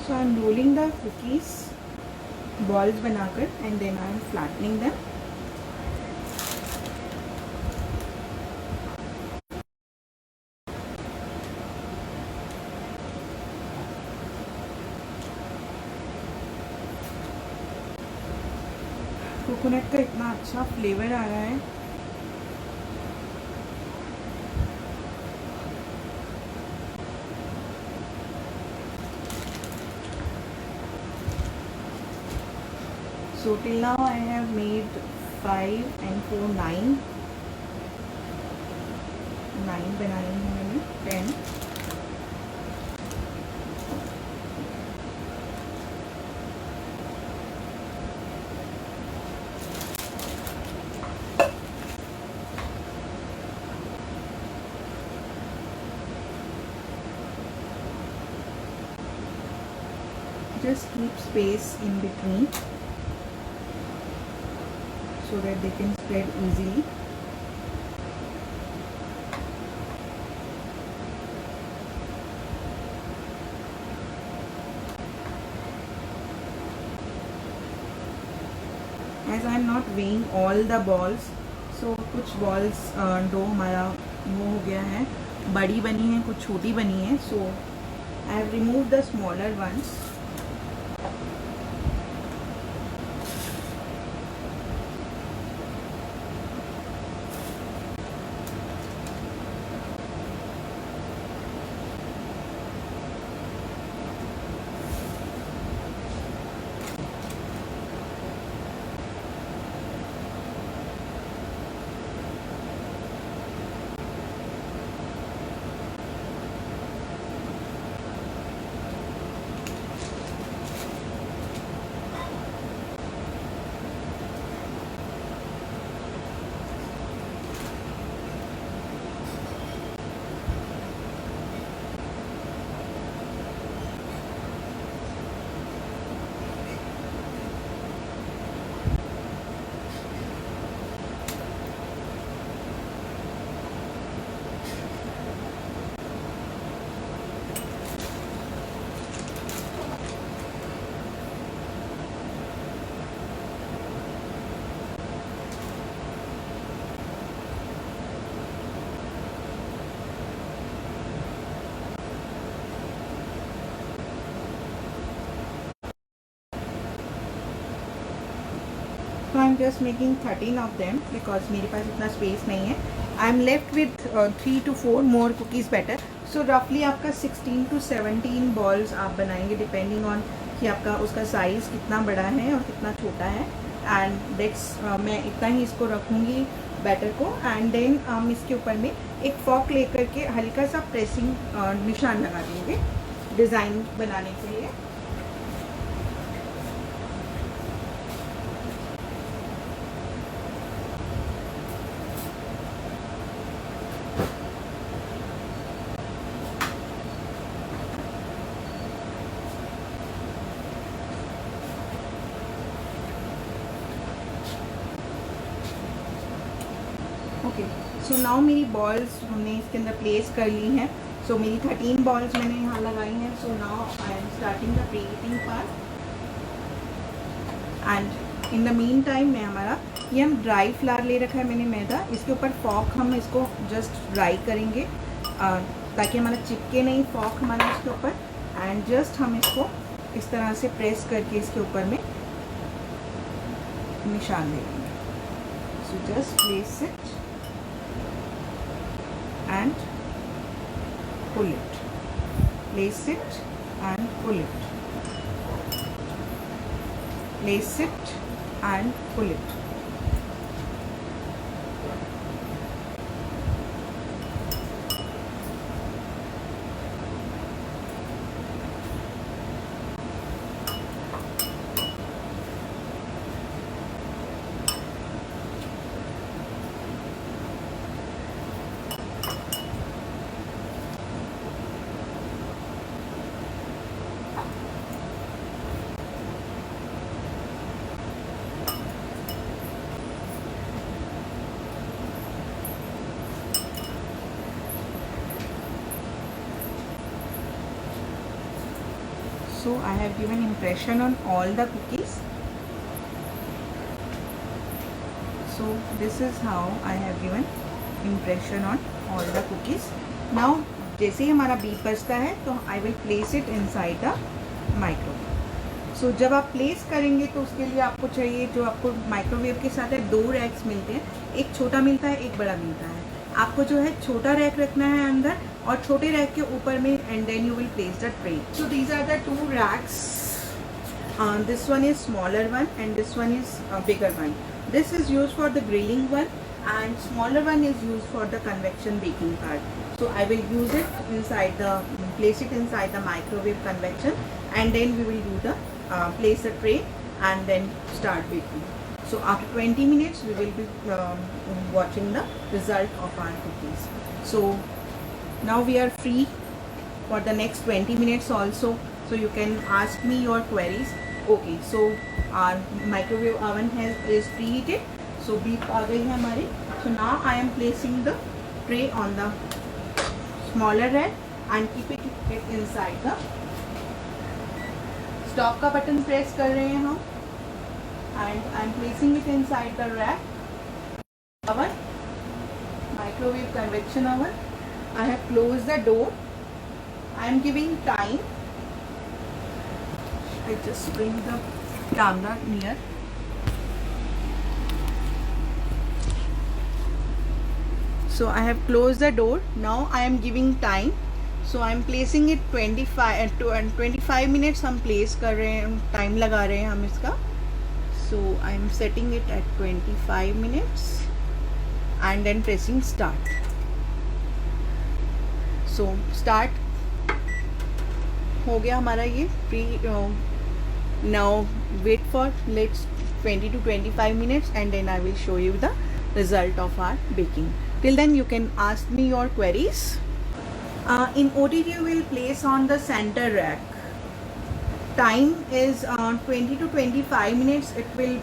So I am rolling the cookies balls बनाकर, and then I am flattening them. Coconut का इतना अच्छा flavour आ रहा है. So till now I have made 5 and 4 9 बनाई हैं मैंने 10. Just keep space in between so that they can spread easily. As I am not weighing all the balls, so कुछ balls dough हमारा वो हो गया है, बड़ी बनी है, कुछ छोटी बनी है. So I have removed the smaller ones. So I'm just making 13 of them because मेरे पास इतना स्पेस नहीं है. I am left with 3 to 4 more cookies batter. So रफली आपका 16 to 17 बॉल्स आप बनाएंगे डिपेंडिंग ऑन कि आपका उसका साइज़ कितना बड़ा है और कितना छोटा है. एंड दैट्स मैं इतना ही इसको रखूँगी बैटर को. एंड देन हम इसके ऊपर में एक फॉक लेकर के हल्का सा प्रेसिंग निशान लगा देंगे डिज़ाइन बनाने के लिए. ओके, सो नाउ मेरी बॉल्स हमने इसके अंदर प्लेस कर ली हैं. सो मेरी 13 बॉल्स मैंने यहाँ लगाई हैं. सो now I am starting the pre heating part. And in the mean time मैं हमारा ये हम ड्राई फ्लावर ले रखा है मैंने मैदा. इसके ऊपर फॉक हम इसको जस्ट ड्राई करेंगे ताकि हमारा चिपके नहीं फॉक हमारा इसके ऊपर. एंड जस्ट हम इसको इस तरह से प्रेस करके इसके ऊपर में निशान दे देंगे. So just place it and pull it, place it and pull it, place it and pull it. So I have given impression on all the cookies. So this is how I have given impression on all the cookies. Now जैसे ही हमारा beep बचता है तो I will place it inside the microwave. So जब आप place करेंगे तो उसके लिए आपको चाहिए जो आपको माइक्रोवेव के साथ है 2 रैक्स मिलते हैं. एक छोटा मिलता है, एक बड़ा मिलता है. आपको जो है छोटा रैक रखना है अंदर और छोटे रैक के ऊपर में and then you will place the tray. So these are the 2 racks This one is smaller one and this one is bigger one. This is used for the grilling one and smaller one is used for the convection baking part. So I will use it inside the, place it inside the microwave convection, and then we will do the place the tray and then start baking. So after 20 minutes we will be watching the result of our cookies. So now we are free for the next 20 minutes also, so you can ask me your queries. Okay, so our microwave oven is preheated, so beep aa gayi hai hamari. So now I am placing the tray on the smaller rack and keeping it inside the stop का button press कर रहे हैं हम, and I am placing it inside the rack oven, microwave convection oven. I have closed the door. I am giving time. I just bring the camera near. So I have closed the door. Now I am giving time. So I am placing it 25 minutes हम place कर रहे हैं, time लगा रहे हैं हम इसका. So I am setting it at 25 minutes and then pressing start. So start हो गया हमारा ये pre. Now wait for let's 20 to 25 minutes and then I will show you the result of our baking. Till then you can ask me your queries. In OTG we will place on the center rack. Time is 20 to 25 minutes. It will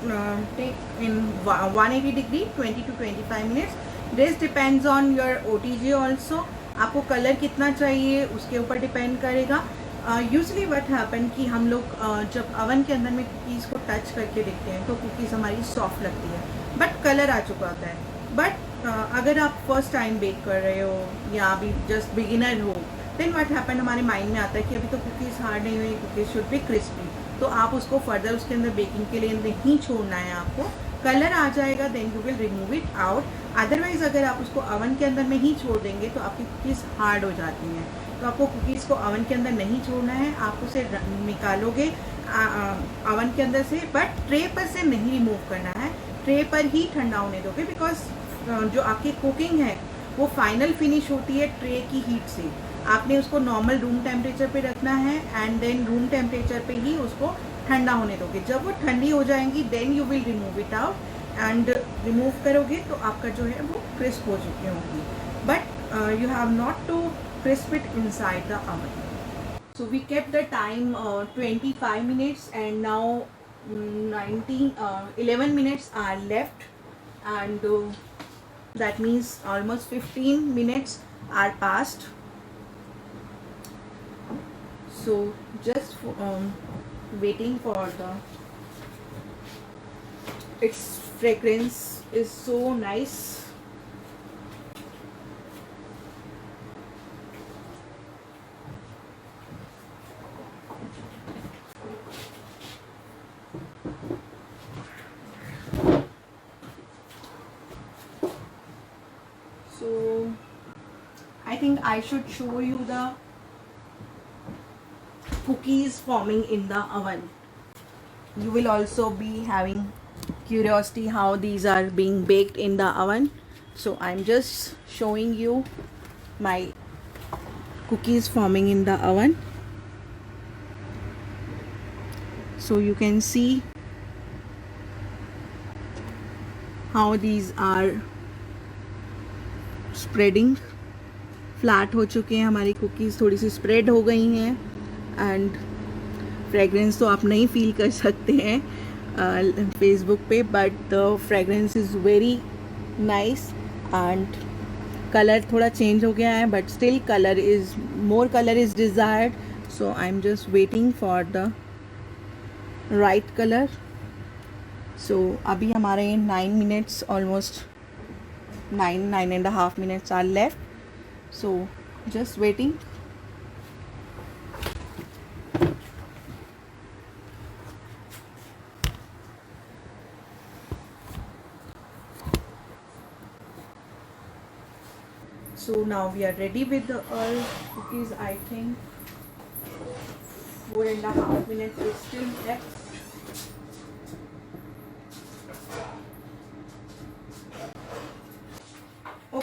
take in 180 degree 20 to 25 minutes. This depends on your OTG also. आपको colour कितना चाहिए उसके ऊपर depend करेगा. Usually what happen कि हम लोग जब अवन के अंदर में कुकीज़ को टच करके देखते हैं तो कुकीज़ हमारी सॉफ्ट लगती है, बट कलर आ चुका होता है. बट अगर आप फर्स्ट टाइम बेक कर रहे हो या अभी जस्ट बिगिनर हो, देन व्हाट हैपन हमारे माइंड में आता है कि अभी तो कुकीज़ हार्ड नहीं हुई, कुकीज़ शुड बी क्रिस्पी. तो आप उसको फर्दर उसके अंदर बेकिंग के लिए नहीं छोड़ना है आपको. कलर आ जाएगा then you will remove it out. Otherwise अगर आप उसको अवन के अंदर में ही छोड़ देंगे तो आपकी कुकीज़ हार्ड हो जाती हैं. तो आपको कुकीज़ को अवन के अंदर नहीं छोड़ना है, आप उसे निकालोगे अवन के अंदर से, बट ट्रे पर से नहीं रिमूव करना है. ट्रे पर ही ठंडा होने दोगे, बिकॉज जो आपकी कुकिंग है वो फाइनल फिनिश होती है ट्रे की हीट से. आपने उसको नॉर्मल रूम टेम्परेचर पे रखना है एंड देन रूम टेम्परेचर पे ही उसको ठंडा होने दोगे. जब वो ठंडी हो जाएंगी then you will remove it out and remove करोगे तो आपका जो है वो क्रिस्प हो चुकी होगी. But you have not to crisp it inside the oven. So we kept the time 25 minutes and now 11 minutes are left, and that means almost 15 minutes are passed. So just waiting for the, its fragrance is so nice. So I think I should show you the cookies forming in the oven. You will also be having curiosity how these are being baked in the oven. So I'm just showing you my cookies forming in the oven. So you can see how these are spreading. Flat हो चुके हैं हमारी cookies, थोड़ी सी spread हो गई हैं and fragrance तो आप नहीं फील कर सकते हैं फेसबुक पे, but the fragrance is very nice and colour थोड़ा चेंज हो गया है, but still colour is more colour is desired. So I am just waiting for the right colour. So अभी हमारे 9 minutes almost 9.5 minutes are left. So just waiting. So now we are ready with the all cookies. I think 4.5 minutes is still left.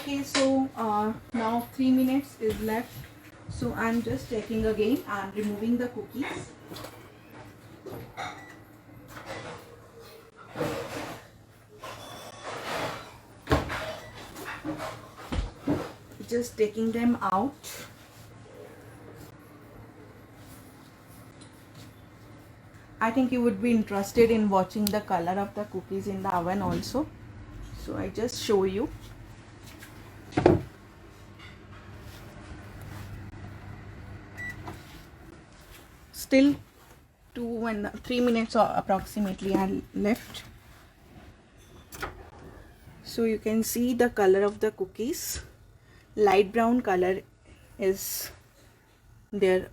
Okay, so now 3 minutes is left. So I'm just checking again. I'm removing the cookies. Just taking them out. I think you would be interested in watching the color of the cookies in the oven also. So I just show you. Still 2 and 3 minutes or approximately are left. So you can see the color of the cookies. Light brown color is there.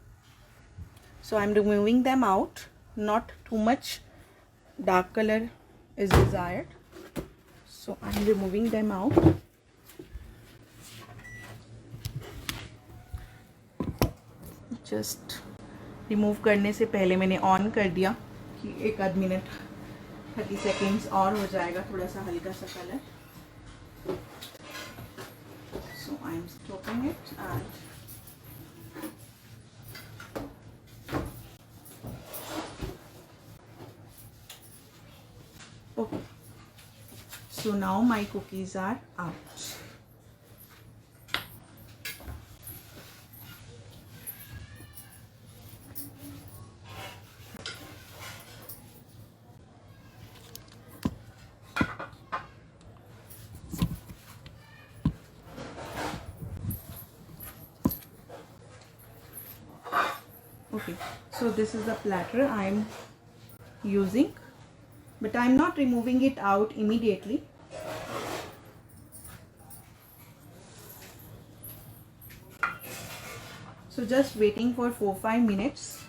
So I'm removing them out. Not too much dark color is desired. So I'm removing them out. Just remove करने से पहले मैंने on कर दिया कि एक आध minute 30 seconds और हो जाएगा थोड़ा सा हल्का सा colour. So I am stopping it and okay. So now my cookies are out. Okay, so this is the platter I am using, but I am not removing it out immediately. So just waiting for 4-5 minutes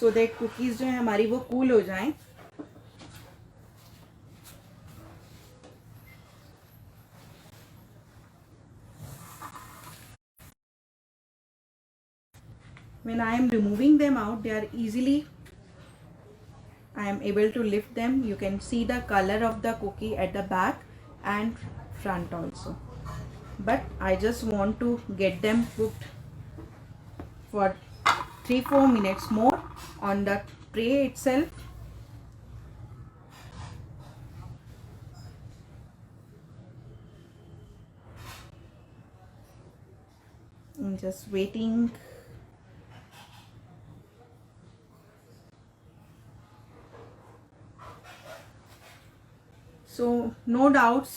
so that cookies जो है हमारी वो cool हो जाएं. When I am removing them out, they are easily, I am able to lift them. You can see the color of the cookie at the back and front also. But I just want to get them cooked for 3-4 minutes more on the tray itself. I'm just waiting. So no doubts.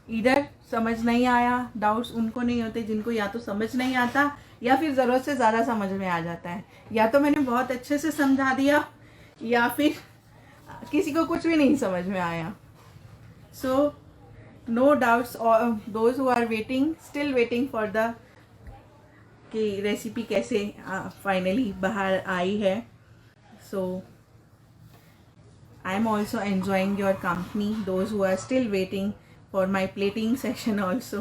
इधर समझ नहीं आया, doubts उनको नहीं होते जिनको या तो समझ नहीं आता या फिर ज़रूरत से ज़्यादा समझ में आ जाता है. या तो मैंने बहुत अच्छे से समझा दिया या फिर किसी को कुछ भी नहीं समझ में आया. So no doubts. Those who are waiting, still waiting for the कि रेसिपी कैसे फाइनली बाहर आई है. सो I am also enjoying your company, those who are still waiting for my plating session also.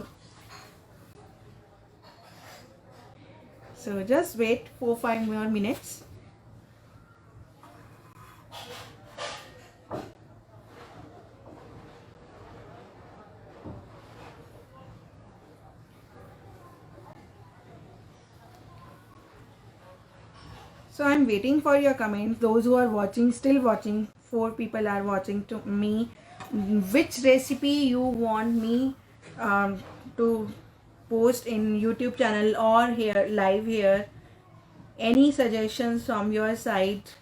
So just wait 4-5 more minutes. So I am waiting for your comments. Those who are watching, still watching, 4 people are watching to me. Which recipe you want me to post in YouTube channel or here live here? Any suggestions from your side?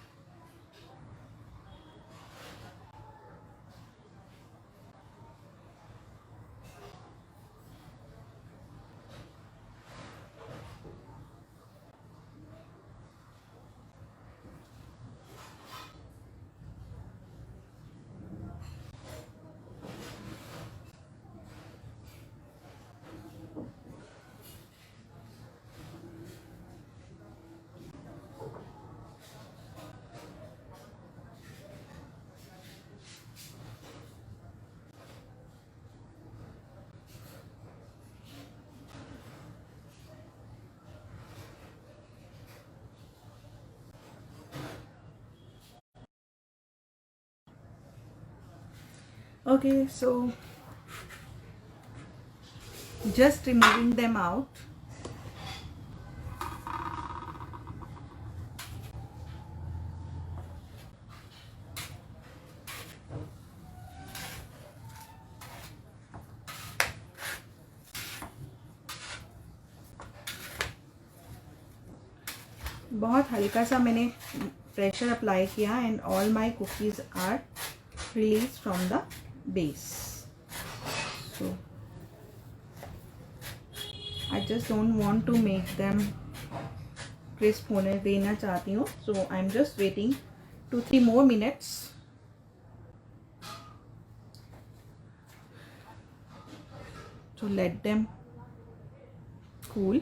Okay, so just removing them out. बहुत हल्का सा मैंने pressure apply किया and all my cookies are release from the base. So I just don't want to make them crisp होने देना चाहती हूँ. So I am just waiting 2-3 more minutes. So let them cool.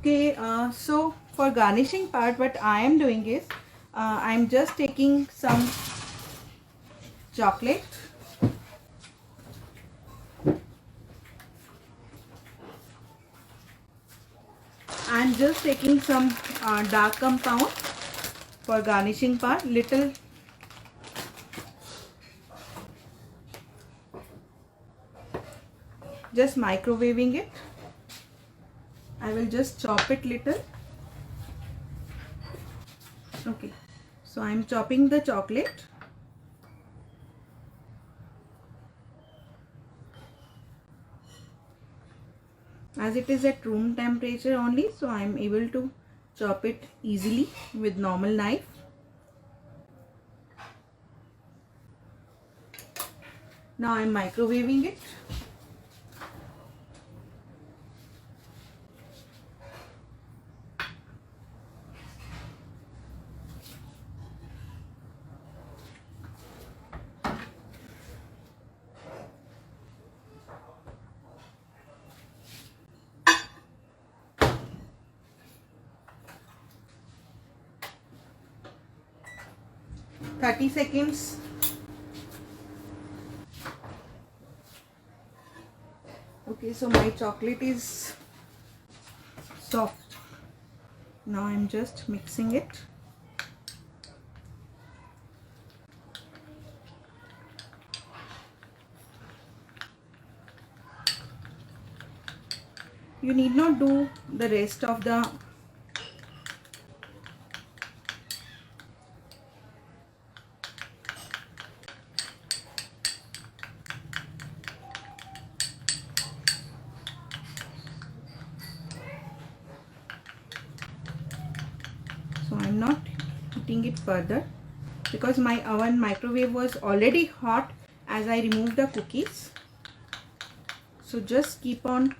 Okay, so for garnishing part, what I am doing is I am just taking some chocolate. I am just taking some dark compound for garnishing part, little. Just microwaving it. I will just chop it little. Okay, so I am chopping the chocolate. As it is at room temperature only, so I am able to chop it easily with normal knife. Now I am microwaving it. Thirty seconds. Okay, so my chocolate is soft. Now I'm just mixing it. You need not do the rest of the so I'm not heating it further because my oven microwave was already hot as I removed the cookies. So just keep on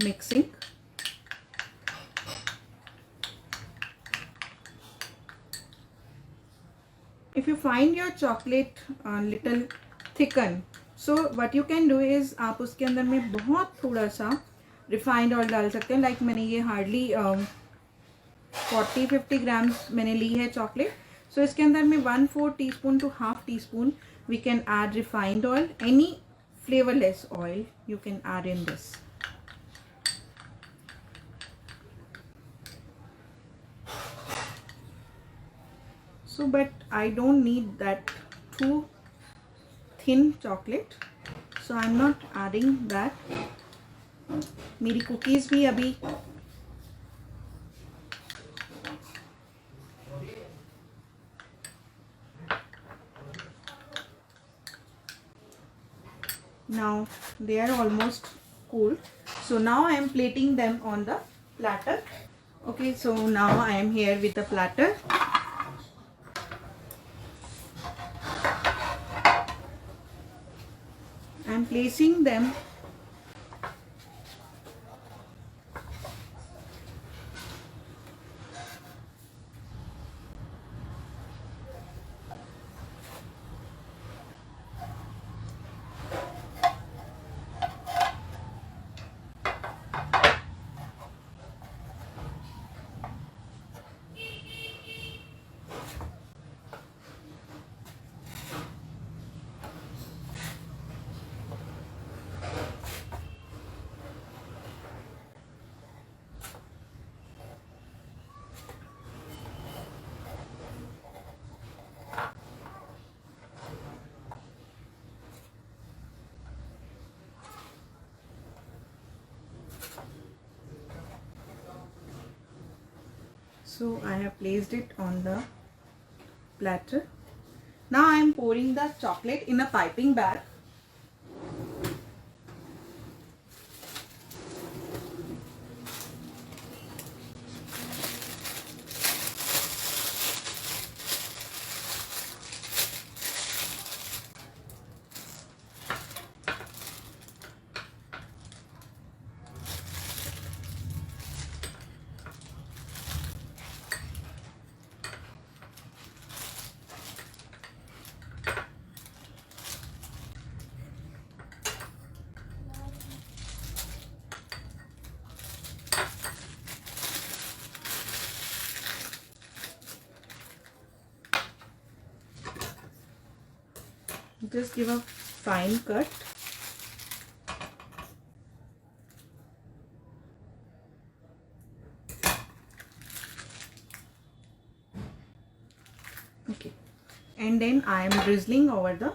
mixing. If you find your chocolate little thicken, so what you can do is आप उसके अंदर में बहुत थोड़ा सा refined oil डाल सकते हैं. लाइक मैंने ये हार्डली 40-50 ग्राम्स मैंने ली है चॉकलेट. सो इसके अंदर में 1/4 teaspoon to half teaspoon we can add refined oil. Any flavourless oil you can add in this. So but I don't need that too thin chocolate, so I'm not adding that. मेरी cookies भी अभी now they are almost cool. So now I am plating them on the platter. Okay, so now I am here with the platter. I am placing them So I have placed it on the platter. Now I am pouring the chocolate in a piping bag. Just give a fine cut. Okay, and then I am drizzling over the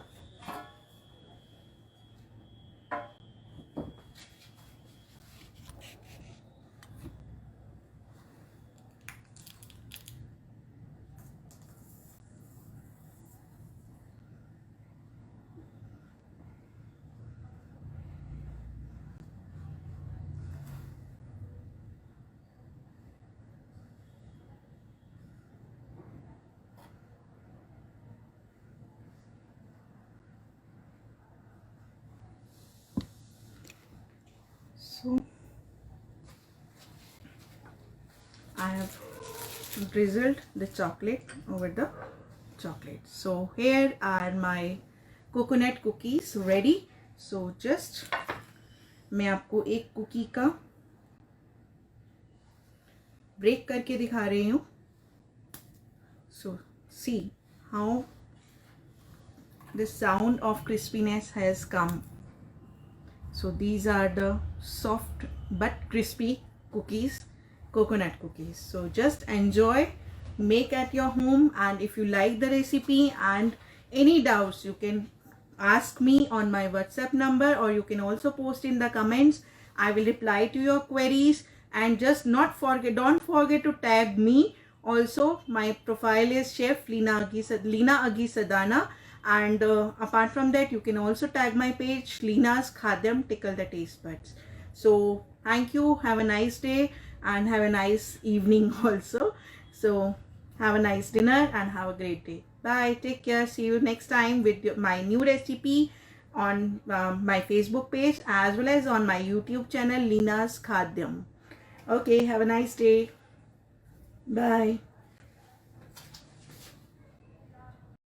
so I have drizzled the chocolate over the chocolate. So here are my coconut cookies ready. So just मैं आपको एक cookie का break करके दिखा रही हूँ. So see how the sound of crispiness has come. So these are the soft but crispy cookies, coconut cookies. So just enjoy, make at your home, and if you like the recipe and any doubts, you can ask me on my WhatsApp number, or you can also post in the comments. I will reply to your queries, and just don't forget to tag me. Also, my profile is Chef Leena Agi Sadana, and apart from that, you can also tag my page Leena's Khadyam, Tickle the Taste Buds. So thank you, have a nice day and have a nice evening also. So have a nice dinner and have a great day. Bye, take care, see you next time with my new recipe on my Facebook page as well as on my YouTube channel Leena's Khadyam. Okay, have a nice day. Bye.